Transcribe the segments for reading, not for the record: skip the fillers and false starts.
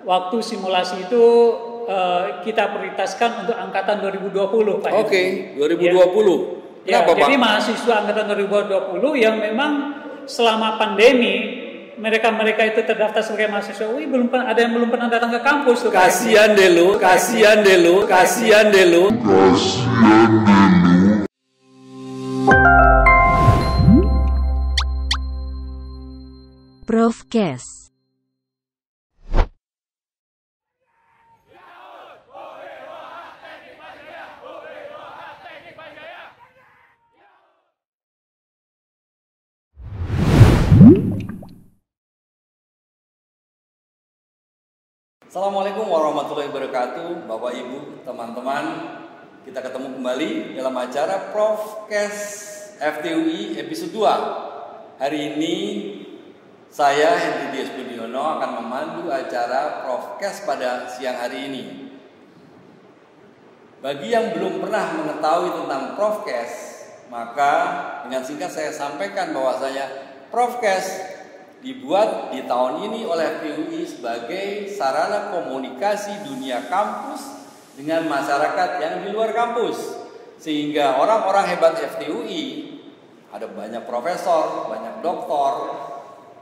waktu simulasi itu kita prioritaskan untuk angkatan 2020 Pak. Oke, 2020. Ya, Kenapa, jadi Pak? mahasiswa angkatan 2020 yang memang selama pandemi mereka itu terdaftar sebagai mahasiswa UI ada yang belum pernah datang ke kampus tuh. Kasihan deh lu. Profcast. Assalamualaikum warahmatullahi wabarakatuh, Bapak Ibu, teman-teman. Kita ketemu kembali dalam acara Profcast FTUI episode 2. Hari ini saya Henry Dias Budiono akan memandu acara Profcast pada siang hari ini. Bagi yang belum pernah mengetahui tentang Profcast, maka dengan singkat saya sampaikan bahwasanya Profcast dibuat di tahun ini oleh FTUI sebagai sarana komunikasi dunia kampus dengan masyarakat yang di luar kampus, sehingga orang-orang hebat FTUI, ada banyak profesor, banyak doktor,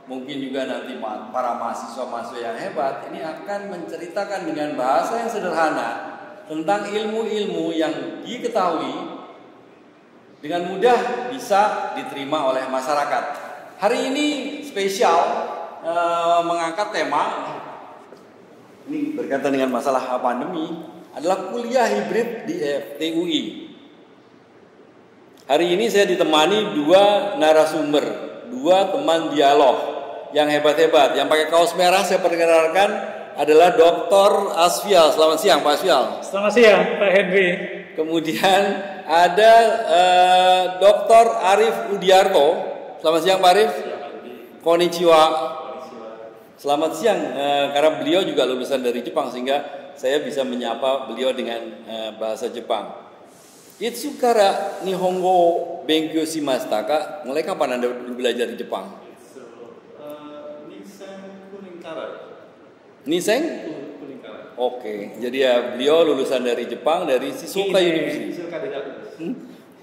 mungkin juga nanti para mahasiswa-mahasiswa yang hebat, ini akan menceritakan dengan bahasa yang sederhana tentang ilmu-ilmu yang diketahui dengan mudah bisa diterima oleh masyarakat. Hari ini spesial mengangkat tema ini berkaitan dengan masalah pandemi, adalah kuliah hibrid di FTUI. Hari ini saya ditemani dua narasumber, dua teman dialog yang hebat-hebat. Yang pakai kaos merah saya perkenalkan adalah Dr. Asfial. Selamat siang Pak Asfial. Selamat siang Pak Henry. Kemudian ada Dr. Arif Udiarto. Selamat siang Pak Arif. Konnichiwa. Selamat siang, karena beliau juga lulusan dari Jepang sehingga saya bisa menyapa beliau dengan bahasa Jepang. Itsu kara Nihongo benkyou shimashita ka? Mulai kapan Anda belajar di Jepang? Niseng? Oke, jadi ya beliau lulusan dari Jepang, dari Shizuoka University.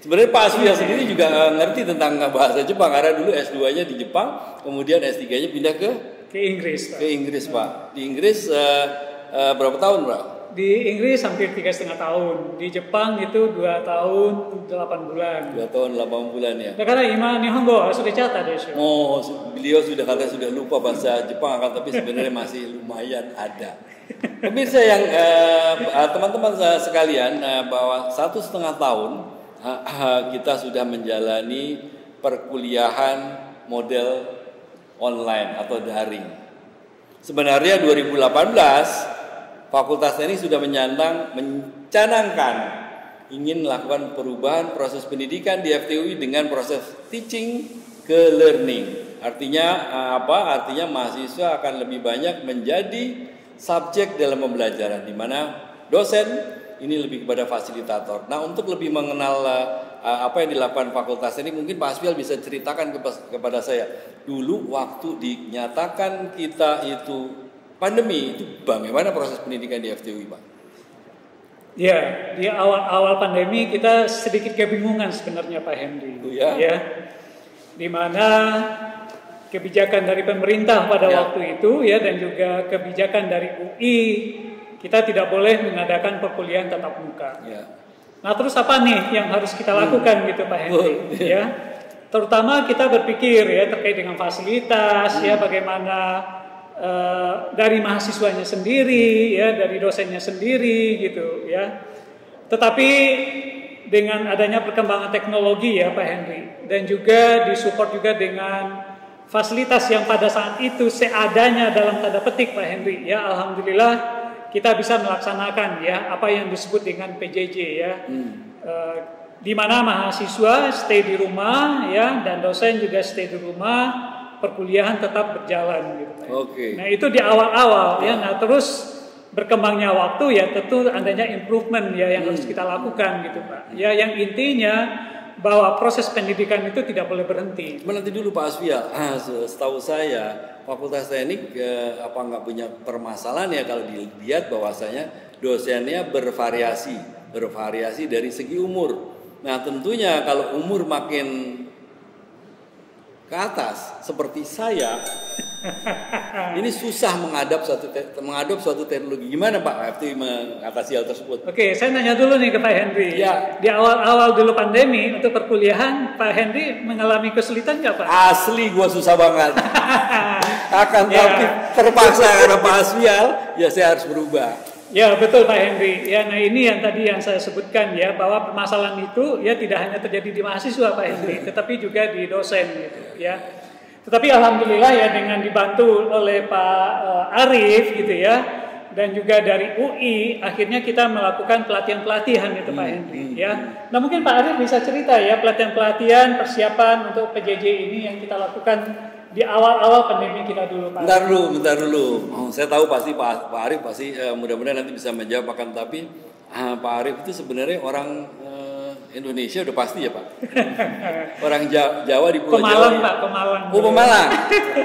Sebenarnya Pak Asfial sendiri juga ngerti tentang bahasa Jepang karena dulu S2-nya di Jepang, kemudian S3-nya pindah ke Inggris, Pak. Ke Inggris, Pak. Di Inggris berapa tahun, Pak? Di Inggris hampir 3,5 tahun. Di Jepang itu 2 tahun 8 bulan. 2 tahun 8 bulan ya. Da karena ima Nihongo sudah catat deh. Oh, beliau sudah lupa bahasa Jepang kan, tapi sebenarnya masih lumayan ada. Pemirsa yang teman-teman sekalian, bahwa 1,5 tahun kita sudah menjalani perkuliahan model online atau daring. Sebenarnya 2018 Fakultas Teknik sudah mencanangkan ingin melakukan perubahan proses pendidikan di FTUI dengan proses teaching ke learning. Artinya apa? Artinya mahasiswa akan lebih banyak menjadi subjek dalam pembelajaran, di mana dosen ini lebih kepada fasilitator. Nah, untuk lebih mengenal apa yang dilakukan Fakultas ini, mungkin Pak Asfial bisa ceritakan kepada saya. Dulu waktu dinyatakan kita itu pandemi, itu bagaimana proses pendidikan di FTUI, Pak? Ya, di awal pandemi kita sedikit kebingungan sebenarnya Pak Henry. Ya. Di mana kebijakan dari pemerintah pada waktu itu ya, dan juga kebijakan dari UI, kita tidak boleh mengadakan perkuliahan tatap muka. Ya. Nah, terus apa nih yang harus kita lakukan gitu Pak Henry? Ya, terutama kita berpikir ya terkait dengan fasilitas ya, bagaimana dari mahasiswanya sendiri ya, dari dosennya sendiri gitu ya. Tetapi dengan adanya perkembangan teknologi ya Pak Henry, dan juga disupport juga dengan fasilitas yang pada saat itu seadanya dalam tanda petik Pak Henry ya, alhamdulillah kita bisa melaksanakan ya apa yang disebut dengan PJJ ya, di mana mahasiswa stay di rumah ya, dan dosen juga stay di rumah, perkuliahan tetap berjalan gitu. Okay. Nah itu di awal-awal ya. Nah terus berkembangnya waktu ya tentu adanya improvement ya yang harus kita lakukan gitu Pak. Ya yang intinya bahwa proses pendidikan itu tidak boleh berhenti. Cuma nanti dulu Pak Asfial, setahu saya Fakultas Teknik apa nggak punya permasalahan ya kalau dilihat bahwasanya dosennya bervariasi dari segi umur. Nah tentunya kalau umur makin ke atas seperti saya, ini susah mengadop suatu teknologi. Gimana Pak FTI mengatasi hal tersebut? Oke, saya nanya dulu nih ke Pak Henry. Ya. Di awal-awal dulu pandemi untuk perkuliahan, Pak Henry mengalami kesulitan nggak Pak? Asli gua susah banget. Akan tapi terpaksa karena Pak Asfial, ya saya harus berubah. Ya betul Pak Henry. Ya, nah ini yang tadi yang saya sebutkan ya, bahwa permasalahan itu ya tidak hanya terjadi di mahasiswa Pak Henry, tetapi juga di dosen gitu ya. Tetapi alhamdulillah ya dengan dibantu oleh Pak Arief gitu ya, dan juga dari UI, akhirnya kita melakukan pelatihan-pelatihan itu Pak Henry ya. Nah mungkin Pak Arief bisa cerita ya pelatihan-pelatihan persiapan untuk PJJ ini yang kita lakukan di awal-awal pandemi kita dulu Pak. Bentar dulu. Saya tahu pasti Pak Arief pasti mudah-mudahan nanti bisa menjawab, akan tapi Pak Arief itu sebenarnya orang Indonesia udah pasti ya Pak. Orang Jawa di Pulau Pemalang, Jawa. Pak, Pemalang. Oh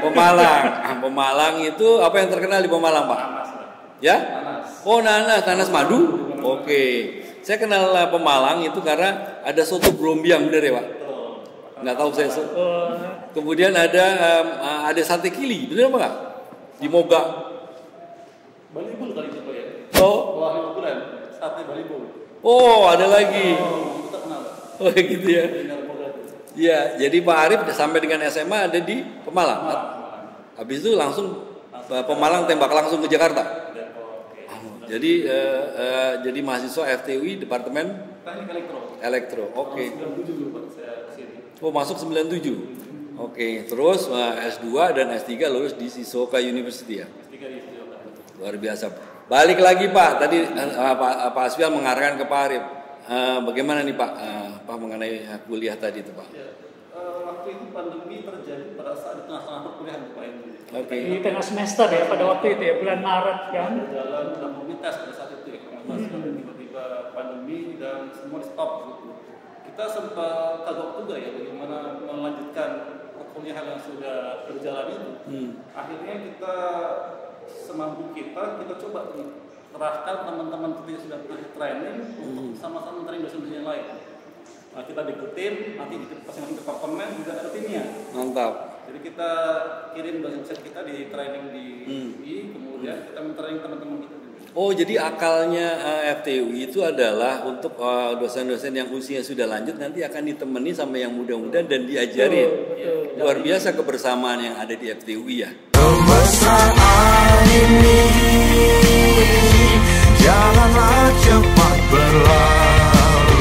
Pemalang. Pemalang itu apa yang terkenal di Pemalang Pak? Ya? Oh nanas madu. Oke. Saya kenal Pemalang itu karena ada soto Brombiang, bener ya Pak? Nggak tahu saya. Kemudian ada sate kili, bener apa nggak? Di Moga. Balibul kali itu ya. Oh. Wah, bulan sate balibul. Oh, ada lagi. Oh, kita kenal. Oh, gitu ya. Iya, jadi Pak Arief sampai dengan SMA ada di Pemalang. Habis itu langsung Pemalang tembak langsung ke Jakarta. Jadi mahasiswa FTUI Departemen Teknik Elektro. Oke. 97 Pak saya kesini. Oh, masuk 97. Oke, terus S2 dan S3 lulus di Shizuoka University ya. S3 di Shizuoka. Luar biasa. Balik lagi Pak, tadi Pak Asfial mengarahkan ke Pak Arief. Bagaimana nih Pak, mengenai kuliah tadi itu Pak? Ya, waktu itu pandemi terjadi pada saat di tengah-tengah perkuliahan Pak ini. Oke. Di tengah semester ya pada waktu itu ya, bulan Maret kan. Jalan dalam komunitas pada saat itu ya, tiba-tiba pandemi dan semua di stop gitu. Kita sempat kagok juga ya bagaimana melanjutkan perkuliahan yang sudah berjalan itu. Akhirnya kita semampu kita coba kerahkan teman-teman kita yang sudah pernah training untuk sama-sama training dosen-dosen yang lain. Nah, kita bikin tim, nanti di masing-masing departemen juga ada timnya. Mantap. Jadi kita kirim dosen-dosen kita di training di UI, kemudian kita men-training teman-teman kita. Oh, jadi akalnya FTUI itu adalah untuk dosen-dosen yang usia sudah lanjut nanti akan ditemani sama yang muda-muda dan diajarin. Luar biasa kebersamaan yang ada di FTUI ya. Kemesraan ini janganlah cepat berlalu.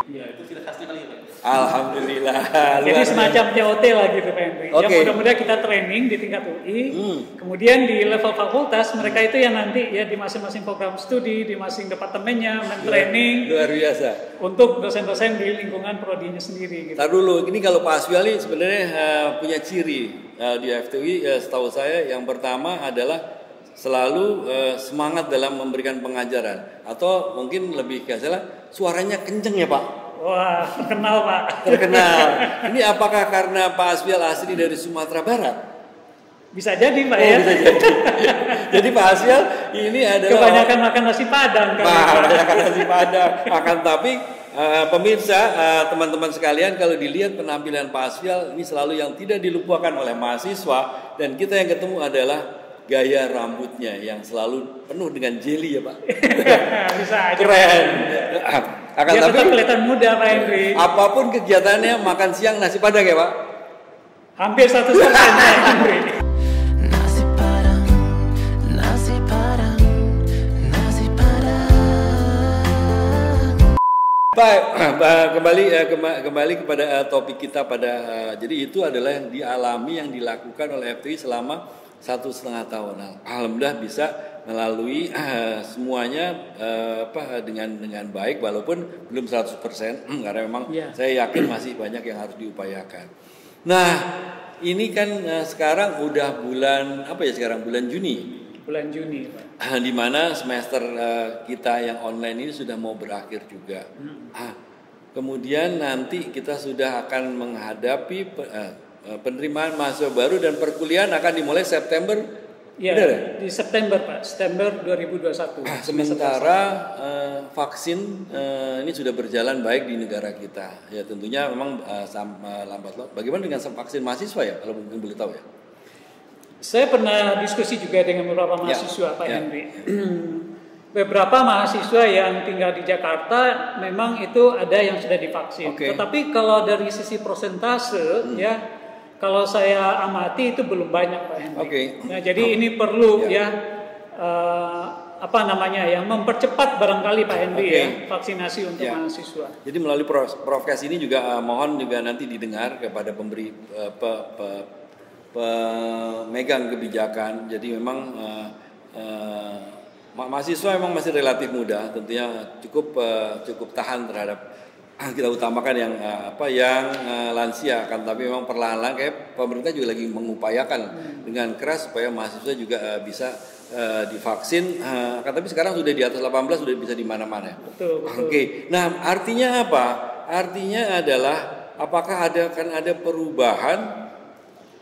Ya, itu sudah khasnya kali ya. Alhamdulillah. Jadi semacam TOT lah gitu Pak Henry. Oke. Yang mudah-mudahan kita training di tingkat UI. Kemudian di level fakultas mereka itu yang nanti ya di masing-masing program studi, di masing departemennya men-training Luar biasa. untuk dosen-dosen di lingkungan prodinya sendiri gitu. Tar dulu, ini kalau Pak Asfial ini sebenarnya punya ciri di FTUI, setahu saya yang pertama adalah selalu semangat dalam memberikan pengajaran, atau mungkin lebih ke salah suaranya kenceng ya Pak. Wah, terkenal Pak. Terkenal. Ini apakah karena Pak Asfial asli dari Sumatera Barat? Bisa jadi Pak Oh, ya. bisa jadi. Jadi Pak Asfial ini adalah Kebanyakan makan nasi Padang kan. kebanyakan nasi Padang. Akan tapi pemirsa, teman-teman sekalian, kalau dilihat penampilan Pak Asfial ini selalu yang tidak dilupakan oleh mahasiswa, dan kita yang ketemu adalah gaya rambutnya yang selalu penuh dengan jelly ya Pak. Bisa aja. Keren. Akan Dia tapi tetap kelihatan muda Pak Henry. apapun kegiatannya, makan siang nasi Padang ya Pak. Hampir 100% Pak Henry. Nasi Padang, nasi Padang, nasi Padang. Baik, kembali kepada topik kita jadi itu adalah yang dialami, yang dilakukan oleh FTI selama 1,5 tahun. Alhamdulillah bisa melalui semuanya dengan baik, walaupun belum 100% karena memang saya yakin masih banyak yang harus diupayakan. Nah, ini kan sekarang udah bulan bulan Juni. Bulan Juni Pak. Di mana semester kita yang online ini sudah mau berakhir juga. kemudian nanti kita sudah akan menghadapi penerimaan mahasiswa baru dan perkuliahan akan dimulai September. Ya, benar ya? Di September Pak, September 2021. Sementara vaksin ini sudah berjalan baik di negara kita. Ya tentunya memang lambat. Bagaimana dengan vaksin mahasiswa ya? Kalau mungkin boleh tahu ya. Saya pernah diskusi juga dengan beberapa mahasiswa Pak Henry. Beberapa mahasiswa yang tinggal di Jakarta memang itu ada yang sudah divaksin. Tetapi kalau dari sisi persentase ya. Kalau saya amati itu belum banyak Pak Henry. Nah, jadi ini perlu mempercepat barangkali Pak Henry ya vaksinasi untuk mahasiswa. Jadi melalui prokes ini juga mohon juga nanti didengar kepada pemberi pemegang kebijakan. Jadi memang mahasiswa memang masih relatif muda, tentunya cukup tahan terhadap kita utamakan yang lansia kan, tapi memang perlahan-lahan kayak pemerintah juga lagi mengupayakan dengan keras supaya mahasiswa juga bisa divaksin, tapi sekarang sudah di atas 18 sudah bisa di mana-mana. Betul. Nah, artinya apa? Artinya adalah apakah akan ada perubahan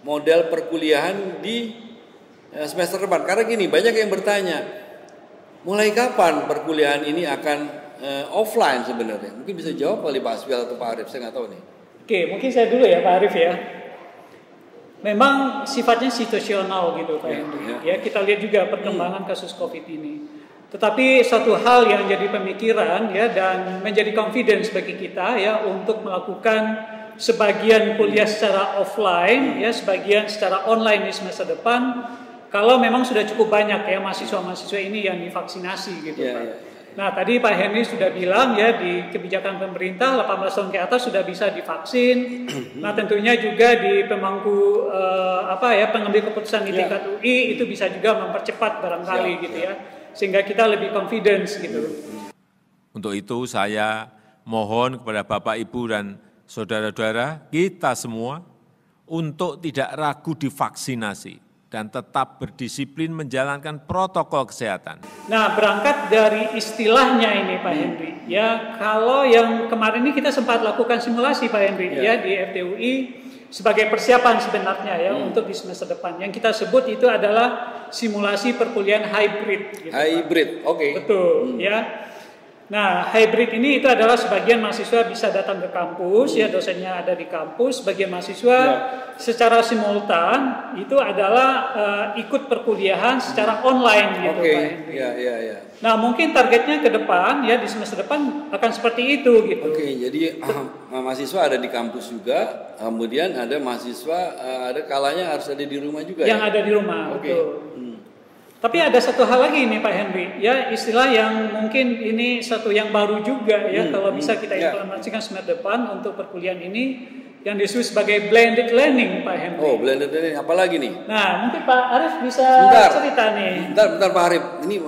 model perkuliahan di semester depan? Karena gini, banyak yang bertanya, mulai kapan perkuliahan ini akan offline sebenarnya? Mungkin bisa jawab kali Pak Asfial atau Pak Arif, saya nggak tahu nih. Mungkin saya dulu ya Pak Arif ya. Memang sifatnya situasional gitu Pak Henry. Ya, kita lihat juga perkembangan kasus COVID ini. Tetapi satu hal yang jadi pemikiran ya dan menjadi confidence bagi kita ya untuk melakukan sebagian kuliah secara offline ya, sebagian secara online di semester depan. Kalau memang sudah cukup banyak ya mahasiswa-mahasiswa ini yang divaksinasi gitu Pak. Nah tadi Pak Henry sudah bilang ya di kebijakan pemerintah 18 tahun ke atas sudah bisa divaksin. Nah tentunya juga di pemangku pengambil keputusan di tingkat UI itu bisa juga mempercepat barangkali gitu ya, sehingga kita lebih confidence gitu. Untuk itu saya mohon kepada Bapak Ibu dan saudara-saudara kita semua untuk tidak ragu divaksinasi dan tetap berdisiplin menjalankan protokol kesehatan. Nah, berangkat dari istilahnya ini Pak Henry, ya kalau yang kemarin ini kita sempat lakukan simulasi Pak Henry ya di FTUI sebagai persiapan sebenarnya ya untuk di semester depan. Yang kita sebut itu adalah simulasi perkuliahan hybrid. Gitu, hybrid, betul ya. Nah, hybrid ini itu adalah sebagian mahasiswa bisa datang ke kampus, ya dosennya ada di kampus, sebagian mahasiswa secara simultan itu adalah ikut perkuliahan secara online gitu Pak. Nah, mungkin targetnya ke depan ya di semester depan akan seperti itu gitu. Jadi mahasiswa ada di kampus juga, kemudian ada mahasiswa ada kalanya harus ada di rumah juga. Yang ada di rumah, betul. Tapi ada satu hal lagi nih Pak Henry, ya istilah yang mungkin ini satu yang baru juga ya kalau bisa kita implementasikan semester depan untuk perkuliahan ini yang disebut sebagai blended learning Pak Henry. Oh, blended learning, apalagi nih? Nah, mungkin Pak Arif bisa cerita nih. Bentar Pak Arif, ini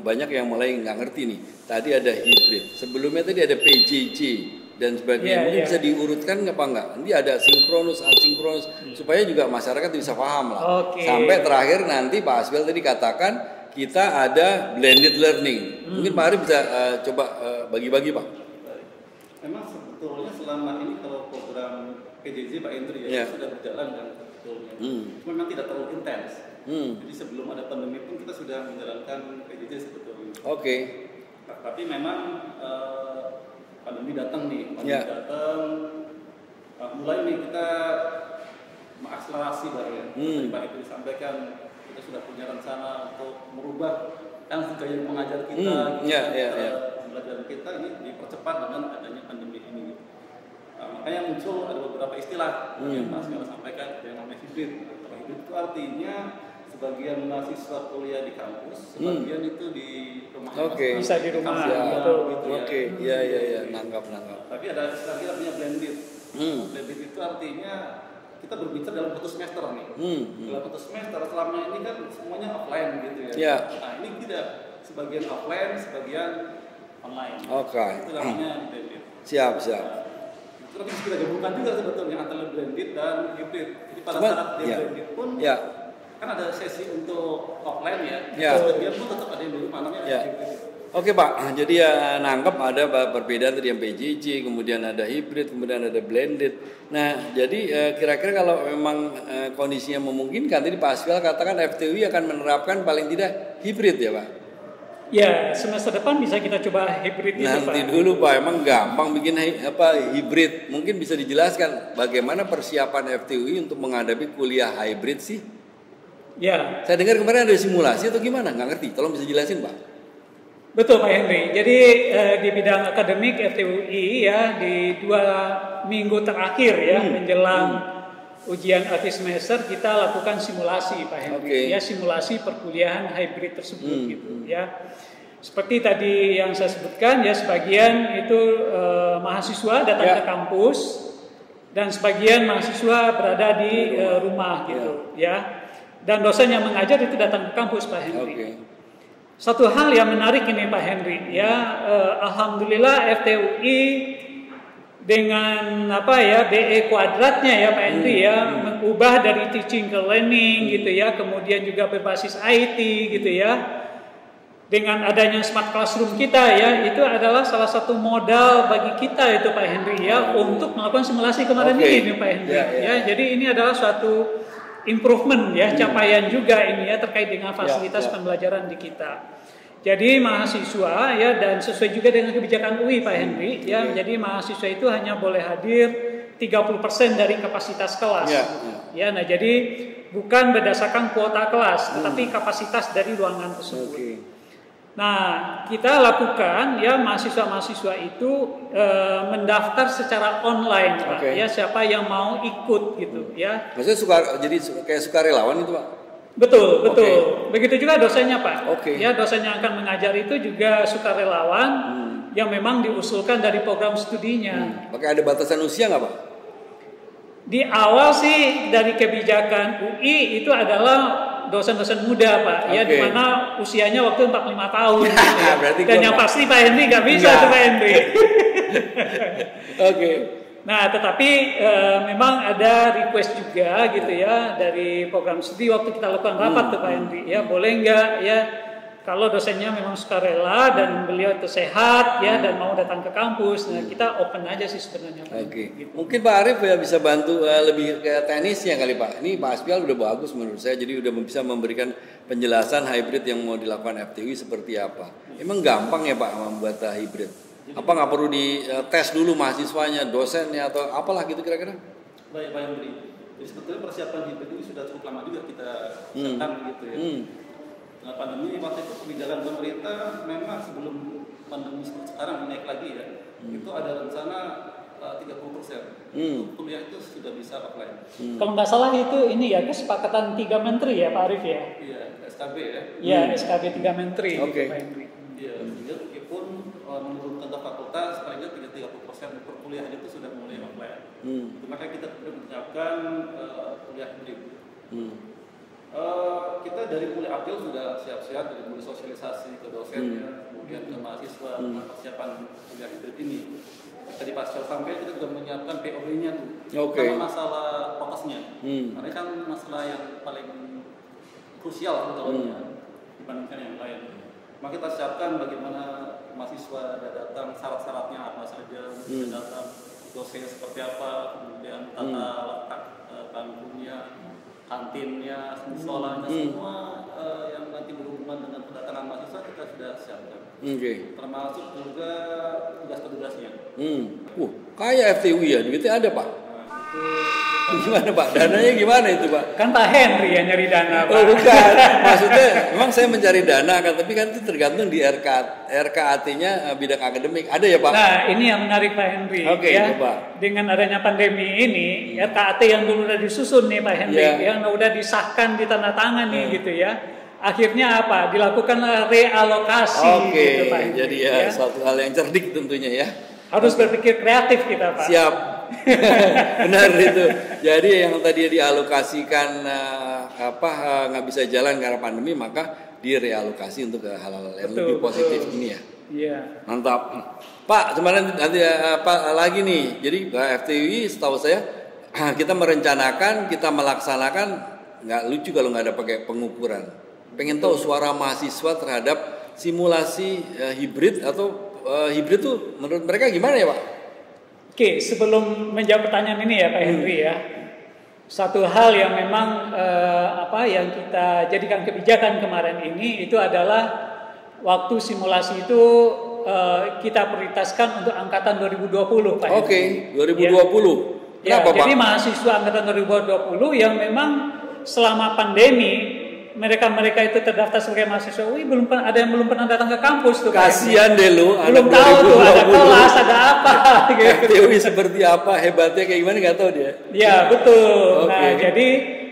banyak yang mulai nggak ngerti nih. Tadi ada hybrid, sebelumnya tadi ada PJJ dan sebagainya. Mungkin bisa diurutkan apa enggak? Nanti ada sinkronus, asinkronus supaya juga masyarakat bisa paham lah. Sampai terakhir nanti Pak Asfial tadi katakan kita ada blended learning. Mungkin Pak Arif bisa coba bagi-bagi Pak. Memang sebetulnya selama ini kalau program PJJ Pak Hendry sudah berjalan dan sebetulnya memang tidak terlalu intens. Jadi sebelum ada pandemi pun kita sudah menjalankan PJJ sebetulnya. Tapi memang pandemi datang nih, mulai nih kita mengakselerasi baru ya. Tadi Pak Hendry disampaikan kita sudah punya rencana untuk merubah gaya mengajar kita, pembelajaran kita ini dipercepat dengan adanya pandemi ini. Makanya muncul ada beberapa istilah yang Mas Mel sampaikan, yang namanya hybrid. Hybrid itu artinya sebagian mahasiswa kuliah di kampus, sebagian itu di rumah. Bisa di rumah. Nangkap. Tapi ada istilah kita punya blended. Blended itu artinya kita berbicara dalam satu semester nih. Dalam satu semester selama ini kan semuanya offline gitu ya. Nah ini tidak, sebagian offline, sebagian online. Itu namanya blended. Siap. Itu nanti kita gabungkan juga sebetulnya antara blended dan hybrid. Jadi pada saat blended pun kan ada sesi untuk offline ya. Sebagian pun tetap ada yang di rumah, namanya hybrid. Oke Pak, jadi ya nangkep ada perbedaan tadi yang PJJ, kemudian ada hybrid, kemudian ada blended. Nah, jadi kira-kira kalau memang kondisinya memungkinkan, tadi Pak Asfial katakan FTUI akan menerapkan paling tidak hybrid ya Pak? Ya, semester depan bisa kita coba hybrid itu Pak. Nanti dulu Pak, emang gampang bikin hybrid. Mungkin bisa dijelaskan bagaimana persiapan FTUI untuk menghadapi kuliah hybrid sih? Ya. Saya dengar kemarin ada simulasi atau gimana? Nggak ngerti, tolong bisa jelasin Pak. Betul Pak Henry. Jadi di bidang akademik FTUI ya di 2 minggu terakhir ya menjelang ujian akhir semester kita lakukan simulasi Pak Henry. Ya simulasi perkuliahan hybrid tersebut gitu ya. Seperti tadi yang saya sebutkan ya sebagian itu mahasiswa datang ke kampus dan sebagian mahasiswa berada di rumah gitu ya. Dan dosen yang mengajar itu datang ke kampus Pak Henry. Satu hal yang menarik ini Pak Henry ya, alhamdulillah FTUI dengan BE kuadratnya ya Pak Henry ya, mengubah dari teaching ke learning gitu ya, kemudian juga berbasis IT gitu ya. Dengan adanya smart classroom kita ya, itu adalah salah satu modal bagi kita itu Pak Henry ya untuk melakukan simulasi kemarin ini Pak Henry ya. Jadi ini adalah suatu improvement ya, capaian juga ini ya terkait dengan fasilitas pembelajaran di kita. Jadi mahasiswa ya dan sesuai juga dengan kebijakan UI Pak Henry ya. Jadi mahasiswa itu hanya boleh hadir 30% dari kapasitas kelas. Ya, nah jadi bukan berdasarkan kuota kelas, tetapi kapasitas dari ruangan tersebut. Nah, kita lakukan ya mahasiswa-mahasiswa itu mendaftar secara online Pak. Ya siapa yang mau ikut gitu ya. Maksudnya jadi kayak sukarelawan itu Pak? Betul. Begitu juga dosennya Pak. Ya dosen yang akan mengajar itu juga sukarelawan yang memang diusulkan dari program studinya. Pakai ada batasan usia nggak Pak? Di awal sih dari kebijakan UI itu adalah dosen-dosen muda Pak, ya di mana usianya waktu 45 tahun gitu ya. Dan yang pasti Pak Henry nggak bisa tuh Pak Henry. Nah tetapi memang ada request juga gitu ya dari program studi waktu kita lakukan rapat tuh Pak Henry ya, boleh nggak ya kalau dosennya memang sukarela dan beliau itu sehat ya dan mau datang ke kampus, nah kita open aja sih sebenarnya. Gitu. Mungkin Pak Arief ya bisa bantu lebih ke teknisnya kali Pak. Ini Pak Asfial udah bagus menurut saya, jadi udah bisa memberikan penjelasan hybrid yang mau dilakukan FTUI seperti apa. Emang gampang ya Pak membuat hybrid? Apa nggak perlu dites dulu mahasiswanya, dosennya atau apalah gitu kira-kira? Baik Pak Hendri. Jadi sebetulnya persiapan hybrid ini sudah cukup lama juga kita siapkan gitu ya. Nah, pandemi waktu itu kebijakan pemerintah memang sebelum pandemi sekarang naik lagi ya, itu ada rencana 30%. Kuliah itu sudah bisa offline. Kalau nggak salah itu ini ya kesepakatan 3 menteri ya Pak Arief ya? Iya, SKB ya. Iya, SKB 3 menteri. Iya, meskipun menurut kantor fakultas paling nggak 30% perkuliahan itu sudah mulai offline. Maka kita sudah menyiapkan kuliah hybrid. Kita dari mulai April sudah siap-siap dari mulai sosialisasi ke dosen kemudian ke mahasiswa persiapan kuliah hybrid ini. Tadi Pak Syal sampai kita sudah menyiapkan POB-nya tuh, karena masalah prokesnya. Karena kan masalah yang paling krusial sebetulnya dibandingkan yang lain. Maka kita siapkan bagaimana mahasiswa datang, syarat-syaratnya apa saja, datang dosen seperti apa, kemudian tata letak bangkunya, kantinnya, musolanya, semua yang nanti berhubungan dengan kedatangan mahasiswa kita sudah siapkan. Termasuk juga tugas-tugasnya. Kayak FTUI ya, duitnya ada Pak. Gimana Pak? Dananya gimana itu Pak? Kan Pak Henry yang nyari dana Pak. Oh bukan, maksudnya memang saya mencari dana kan, tapi kan itu tergantung di RKAT-nya bidang akademik. Ada ya Pak? Nah ini yang menarik Pak Henry ya. Pak. Dengan adanya pandemi ini, RKAT yang dulu udah disusun nih Pak Henry, yang udah disahkan ditandatangani gitu ya. Akhirnya apa? Dilakukan realokasi gitu Pak Henry. Jadi ya suatu hal yang cerdik tentunya ya. Harus berpikir kreatif kita Pak. Siap. Benar itu. Jadi yang tadi dialokasikan nggak bisa jalan karena pandemi, maka direalokasi untuk hal-hal yang lebih positif ini ya. Iya. Mantap. Pak, kemarin nanti apa lagi nih? Jadi FTUI setahu saya kita merencanakan, kita melaksanakan, nggak lucu kalau nggak ada pakai pengukuran. Pengen tahu suara mahasiswa terhadap simulasi hibrid atau hibrid tuh menurut mereka gimana ya Pak? Oke, sebelum menjawab pertanyaan ini ya Pak Henry ya, satu hal yang memang yang kita jadikan kebijakan kemarin ini itu adalah waktu simulasi itu kita prioritaskan untuk angkatan 2020 Pak Henry. Oke, 2020. Ya, Kenapa, jadi Pak? mahasiswa angkatan 2020 yang memang selama pandemi mereka itu terdaftar sebagai mahasiswa UI ada yang belum pernah datang ke kampus tuh. Kasihan deh lu, belum tahu tuh ada kelas ada apa gitu. FTUI seperti apa, hebatnya kayak gimana nggak tahu dia. Ya betul. Oke. Nah jadi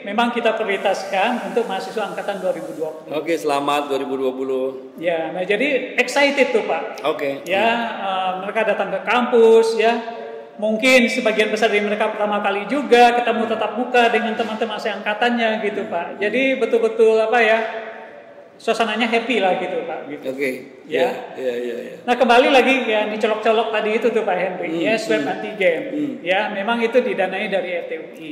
memang kita prioritaskan untuk mahasiswa angkatan 2020. Oke, selamat 2020. Ya, nah jadi excited tuh Pak. Oke. Ya, mereka datang ke kampus ya. Mungkin sebagian besar dari mereka pertama kali juga ketemu tatap muka dengan teman-teman seangkatannya gitu Pak. Jadi betul-betul suasananya happy lah gitu Pak. Gitu. Oke. Ya. Ya. Nah kembali lagi yang dicolok-colok tadi itu tuh Pak Henry, ya swab antigen. Ya memang itu didanai dari FTUI.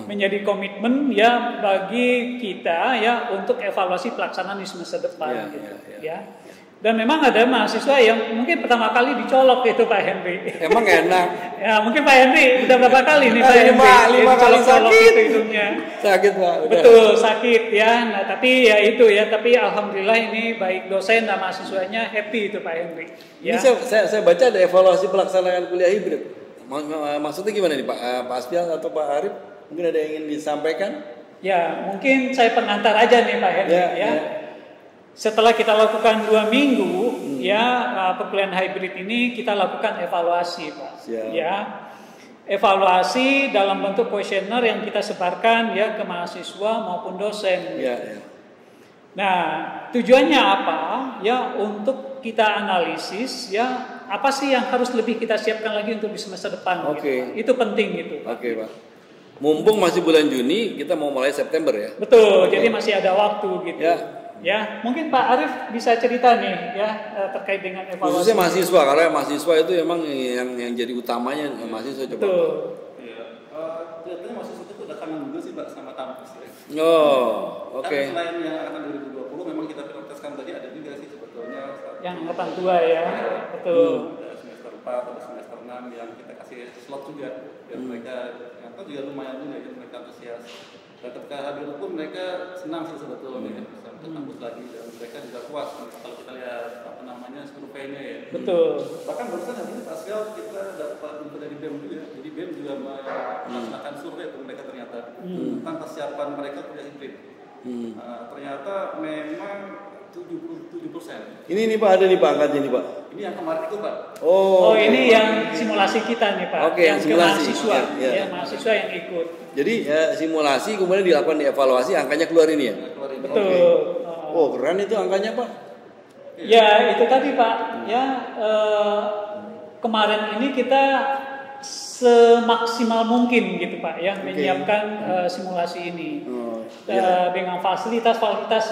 Menjadi komitmen ya bagi kita ya untuk evaluasi pelaksanaan di semester depan. Ya. Dan memang ada mahasiswa yang mungkin pertama kali dicolok itu Pak Henry. Emang enak. Ya mungkin Pak Henry udah berapa kali nih Pak Henry? Lima kali sakit. Hidungnya. Sakit Pak. Udah. Betul sakit ya. Nah tapi ya itu ya. Tapi alhamdulillah ini baik dosen dan mahasiswanya happy itu Pak Henry. Ya. Ini saya baca ada evaluasi pelaksanaan kuliah hibrid. Maksudnya gimana nih Pak Aspial atau Pak Arif? Mungkin ada yang ingin disampaikan? Ya mungkin saya pengantar aja nih Pak Henry ya. Setelah kita lakukan 2 minggu perkuliahan hybrid ini kita lakukan evaluasi Pak. Siap. Ya. Evaluasi dalam bentuk kuesioner yang kita sebarkan ya ke mahasiswa maupun dosen. Ya. Nah, tujuannya apa? Ya untuk kita analisis ya apa sih yang harus lebih kita siapkan lagi untuk di semester depan. Oke. Gitu, itu penting gitu. Oke Pak. Mumpung masih bulan Juni, kita mau mulai September ya. Betul. Jadi masih ada waktu gitu. Ya, mungkin Pak Arif bisa cerita nih ya terkait dengan evaluasi. Khususnya mahasiswa, karena mahasiswa itu emang yang jadi utamanya mahasiswa coba. Betul. Iya, kelihatannya mahasiswa itu udah kangen juga sih Pak sama kampus ya. Oh, oke. Kan selain yang akan 2020 memang kita prioritaskan tadi ada juga sih sebetulnya. Yang angkatan 2 ya, betul. Ada semester 4 atau semester 6 yang kita kasih slot juga biar mereka yang juga lumayan juga ya mereka antusias. Dan ketika hadir pun mereka senang sih sebetulnya bisa kampus lagi dan mereka juga puas kalau kita lihat surveinya ya. Betul. Bahkan barusan hari ini Pak Sel kita dapat info dari BEM juga. Jadi BEM juga melaksanakan survei untuk mereka ternyata tentang kesiapan mereka kuliah hibrid. Ternyata memang 77%. Ini nih Pak, ada nih Pak angkatnya nih Pak. Ini yang kemarin itu Pak. Oh ini yang simulasi kita nih Pak. Oke, yang simulasi. Mahasiswa, ya mahasiswa yang ikut. Jadi simulasi kemudian dilakukan dievaluasi, angkanya keluar ini ya. Betul. Okay. Oh keren itu angkanya Pak. Ya itu tadi Pak. Ya kemarin ini kita semaksimal mungkin gitu Pak ya menyiapkan simulasi ini dengan fasilitas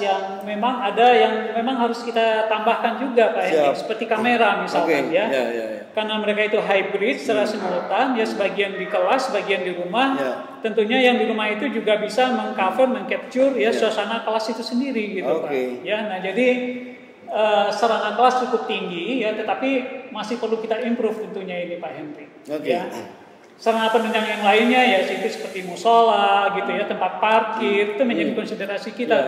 yang memang ada yang memang harus kita tambahkan juga Pak ya seperti kamera misalkan ya. Karena mereka itu hybrid secara simultan ya sebagian di kelas sebagian di rumah tentunya yang di rumah itu juga bisa mengcapture ya suasana kelas itu sendiri gitu Pak ya. Nah jadi sarana kelas cukup tinggi ya, tetapi masih perlu kita improve tentunya ini Pak Henry. Ya. Sarana penunjang yang lainnya ya seperti musola gitu ya, tempat parkir itu menjadi konsiderasi kita.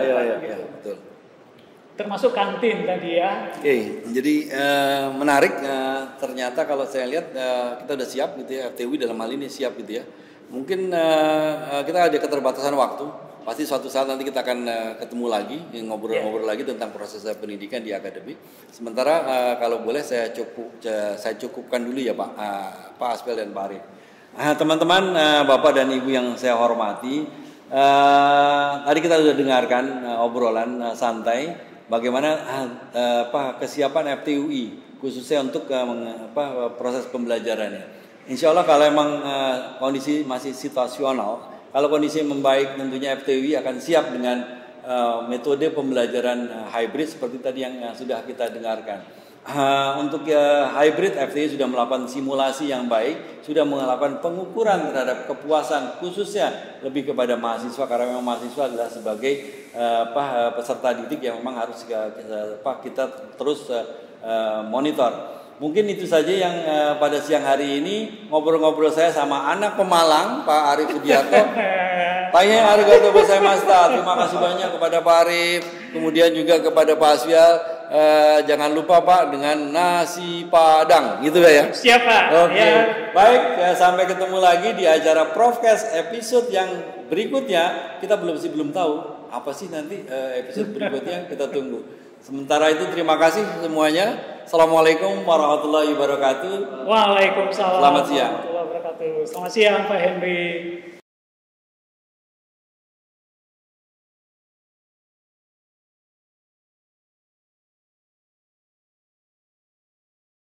Betul. Termasuk kantin tadi ya. Jadi menarik ternyata kalau saya lihat kita udah siap gitu ya, FTUI dalam hal ini siap gitu ya. Mungkin kita ada keterbatasan waktu. Pasti suatu saat nanti kita akan ketemu lagi, ngobrol-ngobrol lagi tentang proses pendidikan di akademik. Sementara kalau boleh saya cukupkan dulu ya Pak Aspel dan Pak Arif. Teman-teman, Bapak dan Ibu yang saya hormati, tadi kita sudah dengarkan obrolan santai bagaimana kesiapan FTUI khususnya untuk proses pembelajarannya. Insya Allah kalau memang kondisi masih situasional. Kalau kondisi membaik tentunya FTUI akan siap dengan metode pembelajaran hybrid seperti tadi yang sudah kita dengarkan. Untuk hybrid, FTI sudah melakukan simulasi yang baik, sudah melakukan pengukuran terhadap kepuasan khususnya lebih kepada mahasiswa, karena memang mahasiswa adalah sebagai peserta didik yang memang harus kita terus monitor. Mungkin itu saja yang pada siang hari ini ngobrol-ngobrol saya sama anak Pemalang, Pak Arief Sudiarto. Tanya arigatou gozaimashita. Terima kasih banyak kepada Pak Arief, kemudian juga kepada Pak Asfial. Jangan lupa Pak dengan nasi Padang, gitu ya. Siap Pak. Oke. Ya. Baik, sampai ketemu lagi di acara Profcast episode yang berikutnya. Kita belum tahu apa sih nanti episode berikutnya, kita tunggu. Sementara itu terima kasih semuanya. Assalamualaikum warahmatullahi wabarakatuh. Waalaikumsalam Selamat siang. warahmatullahi wabarakatuh. Selamat siang Pak Henry.